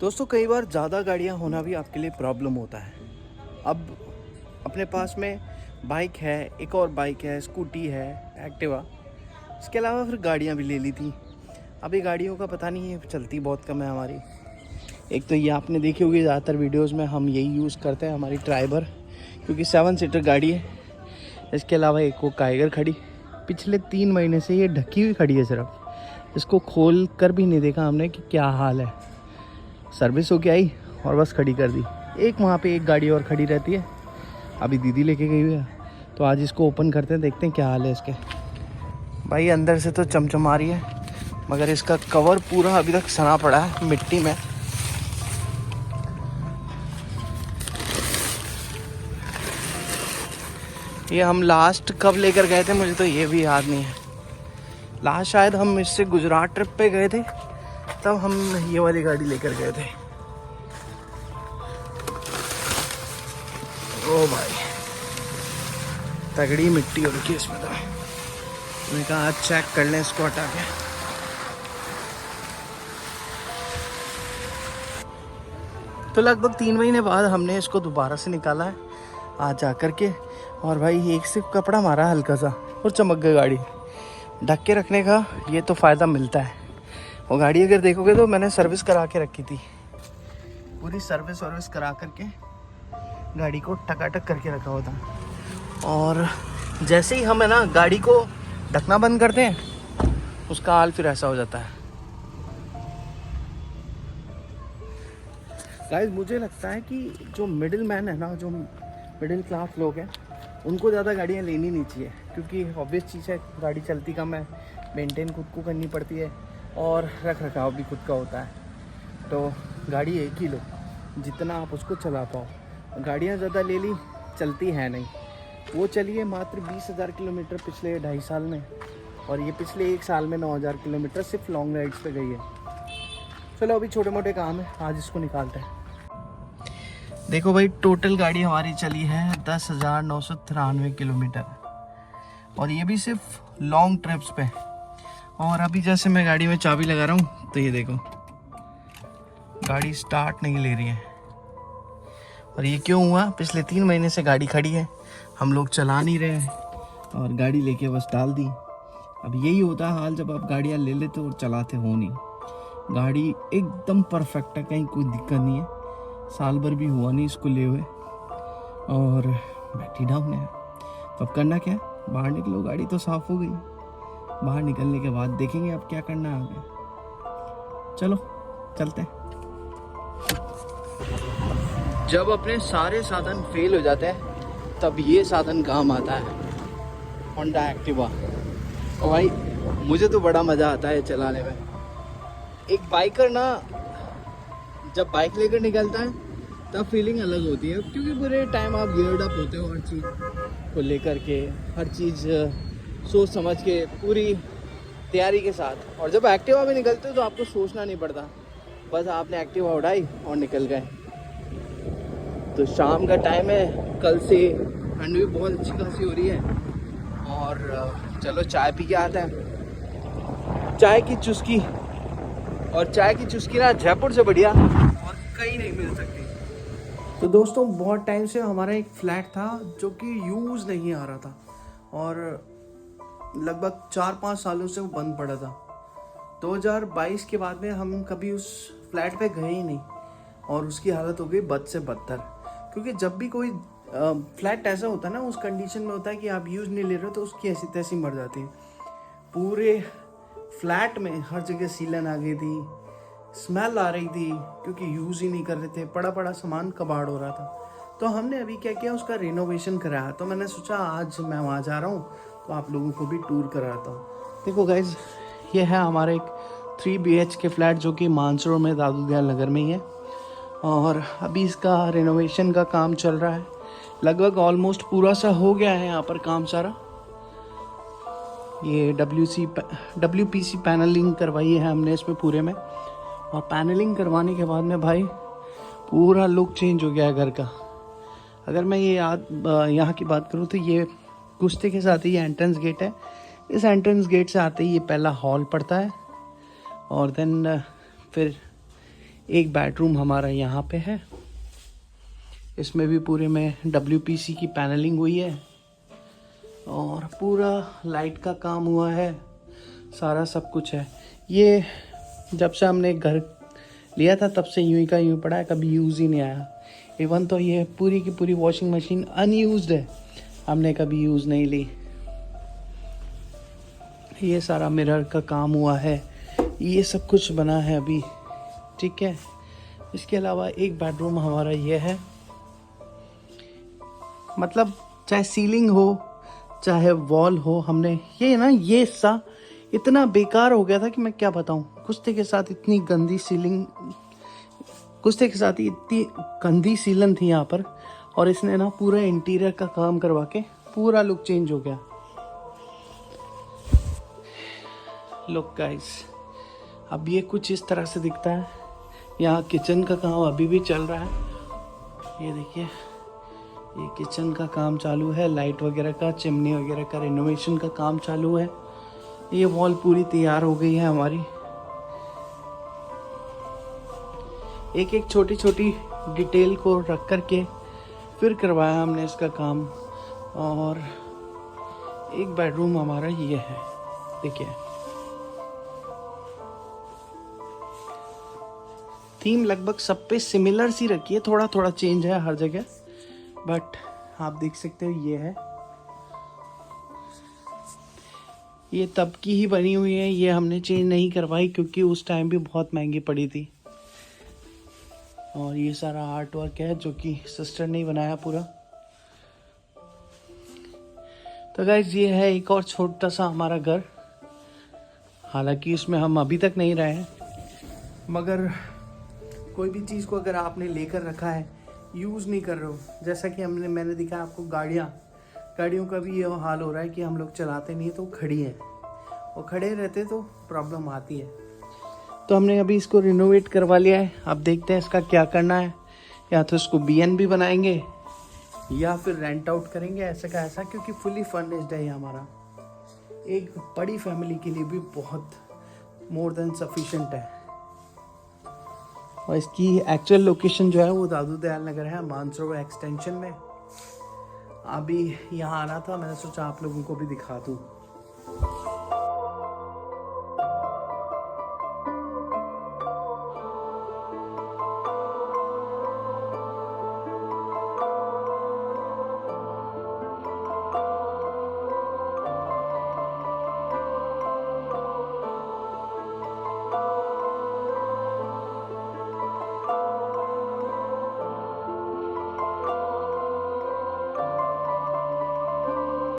दोस्तों कई बार ज़्यादा गाड़ियाँ होना भी आपके लिए प्रॉब्लम होता है। अब अपने पास में बाइक है, एक और बाइक है, स्कूटी है, एक्टिवा, इसके अलावा फिर गाड़ियाँ भी ले ली थी। अभी गाड़ियों का पता नहीं है, चलती बहुत कम है हमारी। एक तो ये आपने देखी होगी ज़्यादातर वीडियोस में हम यही यूज़ करते हैं, हमारी ट्राइबर, क्योंकि 7 सीटर गाड़ी है। इसके अलावा एक वो काइगर खड़ी, पिछले 3 महीने से ये ढकी हुई खड़ी है, सिर्फ इसको खोल कर भी नहीं देखा हमने कि क्या हाल है। सर्विस होके आई और बस खड़ी कर दी। एक वहाँ पे एक गाड़ी और खड़ी रहती है, अभी दीदी लेके गई हुई है, तो आज इसको ओपन करते हैं, देखते हैं क्या हाल है इसके। भाई अंदर से तो चमचमा रही है, मगर इसका कवर पूरा अभी तक सना पड़ा है मिट्टी में। ये हम लास्ट कब लेकर गए थे मुझे तो ये भी याद नहीं है। लास्ट शायद हम इससे गुजरात ट्रिप पे गए थे, तब हम ये वाली गाड़ी लेकर गए थे। ओ भाई तगड़ी मिट्टी हो रखी है इसमें। तो मैंने कहा आज चेक कर लें इसको हटा के। तो लगभग 3 महीने बाद हमने इसको दोबारा से निकाला है आज जा कर के। और भाई एक से कपड़ा मारा हल्का सा और चमक गई गाड़ी। ढक के रखने का ये तो फ़ायदा मिलता है। वो गाड़ी अगर देखोगे तो मैंने सर्विस करा के रखी थी, पूरी सर्विस करा करके गाड़ी को टकाटक करके रखा हुआ था। और जैसे ही हम है ना गाड़ी को ढकना बंद करते हैं, उसका हाल फिर ऐसा हो जाता है। गाइस मुझे लगता है कि जो मिडिल मैन है ना, जो मिडिल क्लास लोग हैं, उनको ज़्यादा गाड़ियाँ लेनी नहीं चाहिए, क्योंकि ऑब्वियस चीज़ है गाड़ी चलती कम है, मेंटेन खुद को करनी पड़ती है और रख रखाव भी खुद का होता है। तो गाड़ी एक ही लो जितना आप उसको चला पाओ। गाड़ियाँ ज़्यादा ले ली चलती हैं नहीं। वो चलिए मात्र 20,000 किलोमीटर पिछले 2.5 साल में, और ये पिछले 1 साल में 9,000 किलोमीटर सिर्फ लॉन्ग राइड्स पे गई है। चलो अभी छोटे मोटे काम है, आज इसको निकालते हैं। देखो भाई टोटल गाड़ी हमारी चली है 10,993 किलोमीटर, और ये भी सिर्फ लॉन्ग ट्रिप्स पे। और अभी जैसे मैं गाड़ी में चाबी लगा रहा हूँ तो ये देखो गाड़ी स्टार्ट नहीं ले रही है। और ये क्यों हुआ? पिछले 3 महीने से गाड़ी खड़ी है, हम लोग चला नहीं रहे हैं और गाड़ी लेके बस डाल दी। अब यही होता है हाल जब आप गाड़ियाँ ले लेते हो और चलाते हो नहीं। गाड़ी एकदम परफेक्ट है, कहीं कोई दिक्कत नहीं है। साल भर भी हुआ नहीं इसको ले हुए, और बैटरी डाउन है। तो अब करना क्या है? बाहर निकलो, गाड़ी तो साफ़ हो गई। बाहर निकलने के बाद देखेंगे अब क्या करना है आगे। चलो चलते हैं। जब अपने सारे साधन फेल हो जाते हैं तब ये साधन काम आता है, होंडा एक्टिवा। और भाई मुझे तो बड़ा मज़ा आता है चलाने में। एक बाइकर ना जब बाइक लेकर निकलता है तब फीलिंग अलग होती है, क्योंकि पूरे टाइम आप गियर्ड अप होते हो हर चीज़ को लेकर के, हर चीज़ सोच समझ के, पूरी तैयारी के साथ। और जब एक्टिवा में निकलते हो तो आपको सोचना नहीं पड़ता, बस आपने एक्टिवा उड़ाई और निकल गए। तो शाम का टाइम है, कल से ठंड भी बहुत अच्छी खासी हो रही है, और चलो चाय पी के आते हैं। चाय की चुस्की, और चाय की चुस्की ना जयपुर से बढ़िया और कहीं नहीं मिल सकती। तो दोस्तों बहुत टाइम से हमारा एक फ्लैट था जो कि यूज़ नहीं आ रहा था, और लगभग 4-5 सालों से वो बंद पड़ा था। 2022 के बाद में हम कभी उस फ्लैट पे गए ही नहीं, और उसकी हालत हो गई बद से बदतर। क्योंकि जब भी कोई फ्लैट ऐसा होता है ना, उस कंडीशन में होता है कि आप यूज़ नहीं ले रहे हो, तो उसकी ऐसी तैसी मर जाती है। पूरे फ्लैट में हर जगह सीलन आ गई थी, स्मेल आ रही थी, क्योंकि यूज़ ही नहीं कर रहे थे, पड़ा पड़ा सामान कबाड़ हो रहा था। तो हमने अभी क्या किया, उसका रिनोवेशन कराया। तो मैंने सोचा आज मैं वहाँ जा रहा हूँ तो आप लोगों को भी टूर कराता हूँ। देखो गाइज, ये है हमारा एक 3 BHK फ्लैट जो कि मानसरोवर में दादू दयाल नगर में ही है, और अभी इसका रिनोवेशन का काम चल रहा है। लगभग ऑलमोस्ट पूरा सा हो गया है यहाँ पर काम सारा। ये WPC पैनलिंग करवाई है हमने इसमें पूरे में, और पैनलिंग करवाने के बाद में भाई पूरा लुक चेंज हो गया है घर का। अगर मैं ये यहाँ की बात करूँ तो ये कुश्ते के साथ ही ये एंट्रेंस गेट है। इस एंट्रेंस गेट से आते ही ये पहला हॉल पड़ता है, और देन फिर एक बेडरूम हमारा यहाँ पे है, इसमें भी पूरे में WPC की पैनलिंग हुई है और पूरा लाइट का काम हुआ है, सारा सब कुछ है। ये जब से हमने घर लिया था तब से यूं ही का यूं पड़ा है, कभी यूज़ ही नहीं आया। इवन तो ये पूरी की पूरी वॉशिंग मशीन अनयूज्ड है, हमने कभी यूज़ नहीं ली। ये सारा मिरर का काम हुआ है, ये सब कुछ बना है अभी, ठीक है। इसके अलावा एक बेडरूम हमारा ये है, मतलब चाहे सीलिंग हो चाहे वॉल हो, हमने ये ना ये हिस्सा इतना बेकार हो गया था कि मैं क्या बताऊं। कुश्ते के साथ इतनी गंदी सीलिंग, कुश्ते के साथ इतनी गंदी सीलन थी यहाँ पर, और इसने ना पूरा इंटीरियर का काम करवा के पूरा लुक चेंज हो गया। लुक गाइस, अब ये कुछ इस तरह से दिखता है। यहाँ किचन का काम अभी भी चल रहा है, ये देखिए, ये किचन का काम चालू है, लाइट वगैरह का, चिमनी वगैरह का रिनोवेशन का काम चालू है। ये वॉल पूरी तैयार हो गई है हमारी, एक एक छोटी छोटी डिटेल को रख करके फिर करवाया हमने इसका काम। और एक बेडरूम हमारा ये है, देखिए थीम लगभग सब पे सिमिलर सी रखी है, थोड़ा थोड़ा चेंज है हर जगह, बट आप देख सकते हो ये है, ये तब की ही बनी हुई है, ये हमने चेंज नहीं करवाई क्योंकि उस टाइम भी बहुत महंगी पड़ी थी। और ये सारा आर्ट वर्क है जो कि सिस्टर ने बनाया पूरा। तो गाइस ये है एक और छोटा सा हमारा घर, हालांकि इसमें हम अभी तक नहीं रहे हैं, मगर कोई भी चीज़ को अगर आपने लेकर रखा है, यूज़ नहीं कर रहे हो, जैसा कि मैंने दिखा आपको गाड़ियों का भी ये हाल हो रहा है कि हम लोग चलाते नहीं तो खड़ी हैं, और खड़े रहते तो प्रॉब्लम आती है। तो हमने अभी इसको रिनोवेट करवा लिया है, अब देखते हैं इसका क्या करना है, या तो इसको BNB बनाएंगे या फिर रेंट आउट करेंगे, ऐसा का ऐसा, क्योंकि फुली फर्निश्ड है ये हमारा, एक बड़ी फैमिली के लिए भी बहुत मोर देन सफिशिएंट है। और इसकी एक्चुअल लोकेशन जो है वो दादू दयाल नगर है, मानसरोवर एक्सटेंशन में। अभी यहाँ आना था, मैंने सोचा आप लोगों को भी दिखा दूँ।